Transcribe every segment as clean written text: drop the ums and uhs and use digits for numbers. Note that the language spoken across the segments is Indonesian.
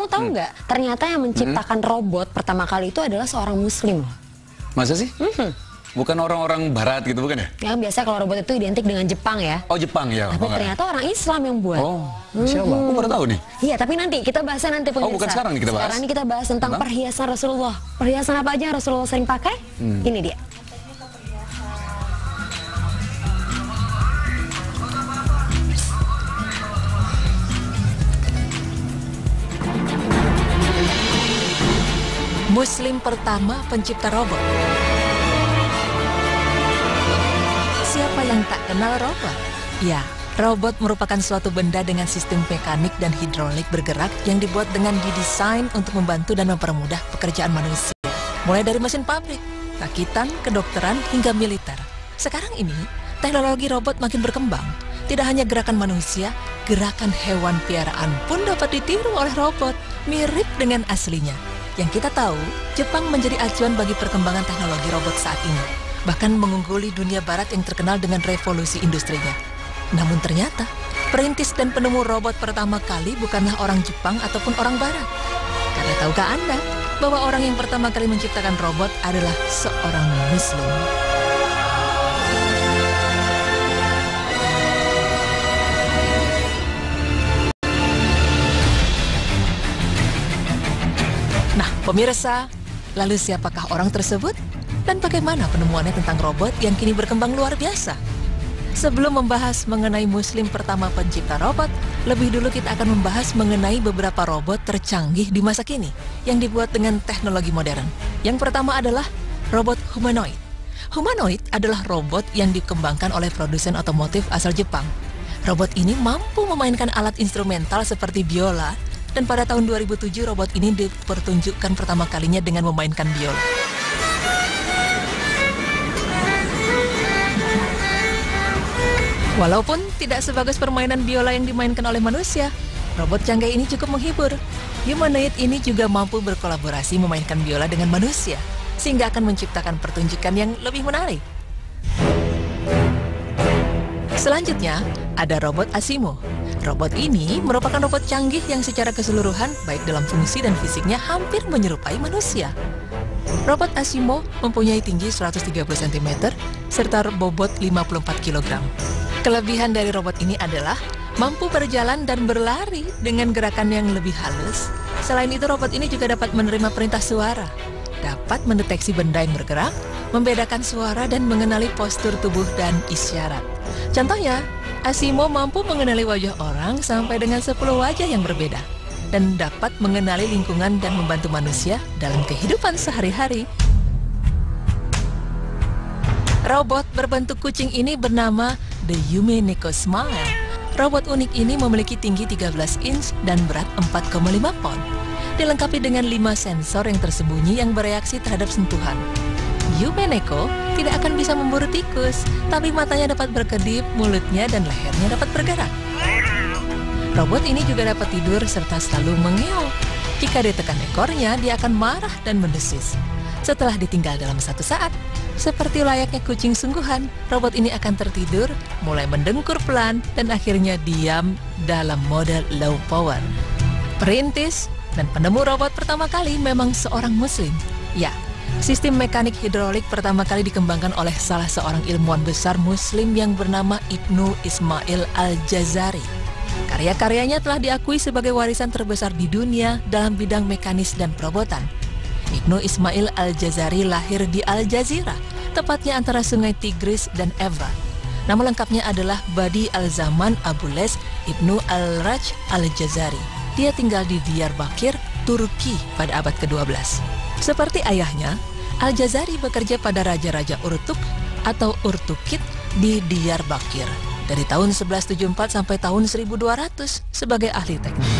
tahu nggak? Ternyata yang menciptakan robot pertama kali itu adalah seorang Muslim. Masa sih? Bukan orang-orang Barat gitu, bukan ya? Yang biasa kalau robot itu identik dengan Jepang ya. Oh, Jepang ya. Tapi ternyata orang Islam yang buat. Oh, Masya Allah. Aku baru tahu nih. Iya, tapi nanti kita bahasnya nanti pemirsa. Oh, bukan sekarang nih kita bahas. Sekarang ini kita bahas tentang perhiasan Rasulullah. Perhiasan apa aja yang Rasulullah sering pakai? Ini dia. Muslim pertama pencipta robot. Siapa yang tak kenal robot? Ya, robot merupakan suatu benda dengan sistem mekanik dan hidrolik bergerak yang dibuat dengan didesain untuk membantu dan mempermudah pekerjaan manusia. Mulai dari mesin pabrik, rakitan, kedokteran, hingga militer. Sekarang ini, teknologi robot makin berkembang. Tidak hanya gerakan manusia, gerakan hewan piaraan pun dapat ditiru oleh robot, mirip dengan aslinya. Yang kita tahu, Jepang menjadi acuan bagi perkembangan teknologi robot saat ini, bahkan mengungguli dunia barat yang terkenal dengan revolusi industrinya. Namun ternyata, perintis dan penemu robot pertama kali bukanlah orang Jepang ataupun orang barat. Karena tahukah Anda bahwa orang yang pertama kali menciptakan robot adalah seorang Muslim? Nah, pemirsa, lalu siapakah orang tersebut? Dan bagaimana penemuannya tentang robot yang kini berkembang luar biasa? Sebelum membahas mengenai Muslim pertama pencipta robot, lebih dulu kita akan membahas mengenai beberapa robot tercanggih di masa kini yang dibuat dengan teknologi modern. Yang pertama adalah robot humanoid. Humanoid adalah robot yang dikembangkan oleh produsen otomotif asal Jepang. Robot ini mampu memainkan alat instrumental seperti biola, dan pada tahun 2007 robot ini dipertunjukkan pertama kalinya dengan memainkan biola. Walaupun tidak sebagus permainan biola yang dimainkan oleh manusia, robot canggih ini cukup menghibur. Humanoid ini juga mampu berkolaborasi memainkan biola dengan manusia, sehingga akan menciptakan pertunjukan yang lebih menarik. Selanjutnya, ada robot Asimo. Robot ini merupakan robot canggih yang secara keseluruhan, baik dalam fungsi dan fisiknya, hampir menyerupai manusia. Robot Asimo mempunyai tinggi 130 cm serta bobot 54 kg. Kelebihan dari robot ini adalah mampu berjalan dan berlari dengan gerakan yang lebih halus. Selain itu, robot ini juga dapat menerima perintah suara, dapat mendeteksi benda yang bergerak, membedakan suara, dan mengenali postur tubuh dan isyarat. Contohnya, Asimo mampu mengenali wajah orang sampai dengan 10 wajah yang berbeda, dan dapat mengenali lingkungan dan membantu manusia dalam kehidupan sehari-hari. Robot berbentuk kucing ini bernama The Yume Neko Smile. Robot unik ini memiliki tinggi 13 inch dan berat 4,5 pon. Dilengkapi dengan 5 sensor yang tersembunyi yang bereaksi terhadap sentuhan. Yume Neko tidak akan bisa memburu tikus, tapi matanya dapat berkedip, mulutnya dan lehernya dapat bergerak. Robot ini juga dapat tidur serta selalu mengeong. Jika ditekan ekornya, dia akan marah dan mendesis. Setelah ditinggal dalam satu saat, seperti layaknya kucing sungguhan, robot ini akan tertidur, mulai mendengkur pelan, dan akhirnya diam dalam mode low power. Perintis dan penemu robot pertama kali memang seorang Muslim. Ya, sistem mekanik hidrolik pertama kali dikembangkan oleh salah seorang ilmuwan besar Muslim yang bernama Ibnu Ismail Al-Jazari. Karya-karyanya telah diakui sebagai warisan terbesar di dunia dalam bidang mekanis dan perobotan. Ibnu Ismail Al-Jazari lahir di Al-Jazirah, tepatnya antara sungai Tigris dan Evrat. Nama lengkapnya adalah Badi Al-Zaman Abules Ibnu Al-Raj Al-Jazari. Dia tinggal di Diyarbakir, Turki pada abad ke-12. Seperti ayahnya, Al-Jazari bekerja pada Raja-Raja Urtuk atau Urtukid di Diyarbakir dari tahun 1174 sampai tahun 1200 sebagai ahli teknik.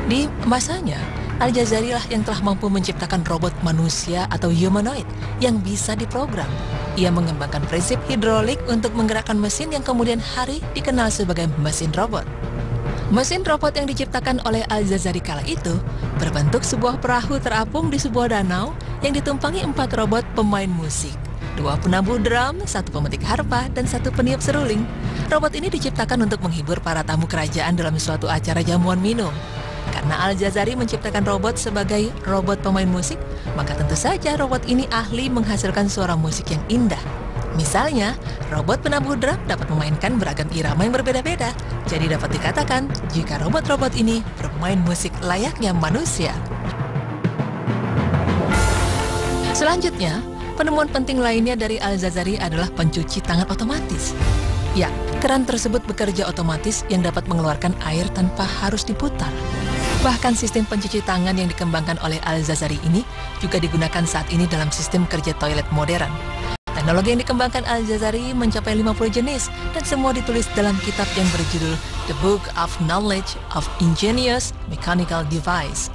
Di masanya, Al-Jazari lah yang telah mampu menciptakan robot manusia atau humanoid yang bisa diprogram. Ia mengembangkan prinsip hidrolik untuk menggerakkan mesin yang kemudian hari dikenal sebagai mesin robot. Mesin robot yang diciptakan oleh Al-Jazari kala itu berbentuk sebuah perahu terapung di sebuah danau yang ditumpangi 4 robot pemain musik. 2 penabuh drum, 1 pemetik harpa, dan 1 peniup seruling. Robot ini diciptakan untuk menghibur para tamu kerajaan dalam suatu acara jamuan minum. Karena Al-Jazari menciptakan robot sebagai robot pemain musik, maka tentu saja robot ini ahli menghasilkan suara musik yang indah. Misalnya, robot penabuh drum dapat memainkan beragam irama yang berbeda-beda. Jadi dapat dikatakan jika robot-robot ini bermain musik layaknya manusia. Selanjutnya, penemuan penting lainnya dari Al-Jazari adalah pencuci tangan otomatis. Ya, keran tersebut bekerja otomatis yang dapat mengeluarkan air tanpa harus diputar. Bahkan sistem pencuci tangan yang dikembangkan oleh Al-Jazari ini juga digunakan saat ini dalam sistem kerja toilet modern. Teknologi yang dikembangkan Al-Jazari mencapai 50 jenis dan semua ditulis dalam kitab yang berjudul The Book of Knowledge of Ingenious Mechanical Device.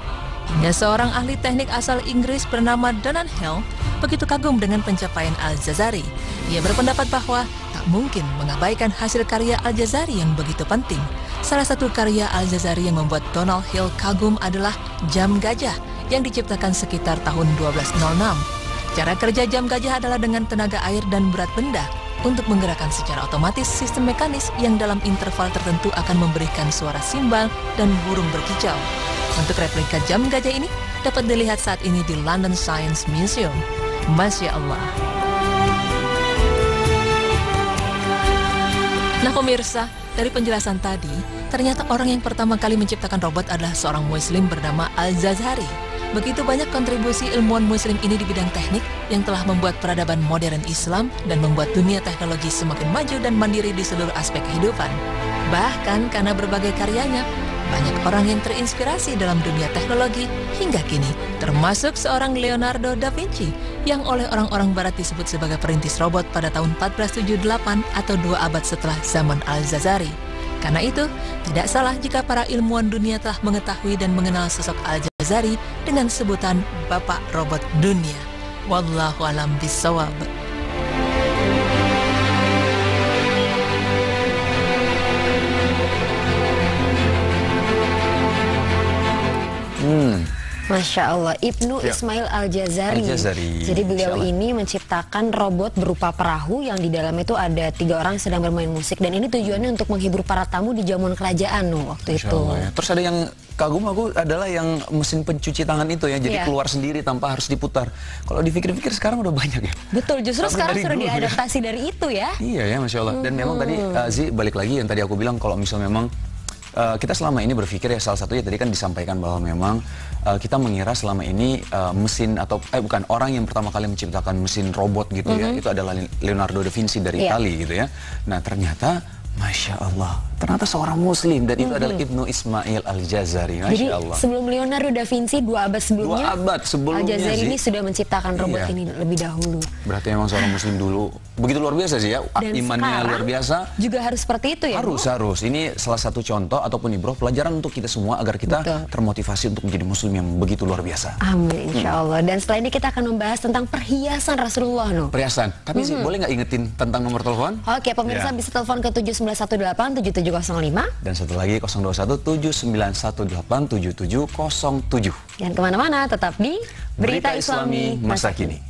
Hingga seorang ahli teknik asal Inggris bernama Donald Hill begitu kagum dengan pencapaian Al-Jazari. Ia berpendapat bahwa tak mungkin mengabaikan hasil karya Al-Jazari yang begitu penting. Salah satu karya Al-Jazari yang membuat Donald Hill kagum adalah jam gajah yang diciptakan sekitar tahun 1206. Cara kerja jam gajah adalah dengan tenaga air dan berat benda untuk menggerakkan secara otomatis sistem mekanis yang dalam interval tertentu akan memberikan suara simbal dan burung berkicau. Untuk replika jam gajah ini dapat dilihat saat ini di London Science Museum. Masya Allah. Nah pemirsa, dari penjelasan tadi, ternyata orang yang pertama kali menciptakan robot adalah seorang muslim bernama Al-Jazari. Begitu banyak kontribusi ilmuwan muslim ini di bidang teknik yang telah membuat peradaban modern Islam dan membuat dunia teknologi semakin maju dan mandiri di seluruh aspek kehidupan. Bahkan karena berbagai karyanya, banyak orang yang terinspirasi dalam dunia teknologi hingga kini, termasuk seorang Leonardo da Vinci yang oleh orang-orang barat disebut sebagai perintis robot pada tahun 1478 atau 2 abad setelah zaman Al-Jazari. Karena itu, tidak salah jika para ilmuwan dunia telah mengetahui dan mengenal sosok Al-Jazari dengan sebutan Bapak Robot Dunia. Wallahu a'lam bishawab. Masya Allah, Ibnu Ismail Al-Jazari. Jadi beliau ini menciptakan robot berupa perahu yang di dalam itu ada 3 orang yang sedang bermain musik. Dan ini tujuannya untuk menghibur para tamu di jamuan kerajaan waktu itu. Ya. Terus ada yang kagum aku adalah yang mesin pencuci tangan itu ya. Jadi keluar sendiri tanpa harus diputar. Kalau dipikir-pikir sekarang udah banyak ya. Betul, justru sekarang sudah diadaptasi dari itu ya. Iya ya, Masya Allah. Dan memang tadi Zi balik lagi yang tadi aku bilang kalau misal memang kita selama ini berpikir ya, salah satunya tadi kan disampaikan bahwa memang kita mengira selama ini mesin atau bukan, orang yang pertama kali menciptakan mesin robot gitu ya, itu adalah Leonardo da Vinci dari Italia gitu ya. Nah ternyata Masya Allah, ternyata seorang muslim dan itu adalah Ibnu Ismail Al-Jazari. Masya Allah. Jadi sebelum Leonardo da Vinci 2 abad sebelumnya, Al-Jazari ini sudah menciptakan robot ini lebih dahulu. Berarti memang seorang muslim dulu begitu luar biasa sih ya, dan imannya luar biasa. Juga harus seperti itu ya. Harus. Ini salah satu contoh ataupun ibroh pelajaran untuk kita semua agar kita termotivasi untuk menjadi muslim yang begitu luar biasa. Amin, insya Allah. Dan setelah ini kita akan membahas tentang perhiasan Rasulullah. Perhiasan. Tapi sih boleh nggak ingetin tentang nomor telepon? Oke, pemirsa bisa telepon ke 7918-7705 dan satu lagi 021-7918-7707. Dan kemana-mana tetap di Berita Islami Masa Kini.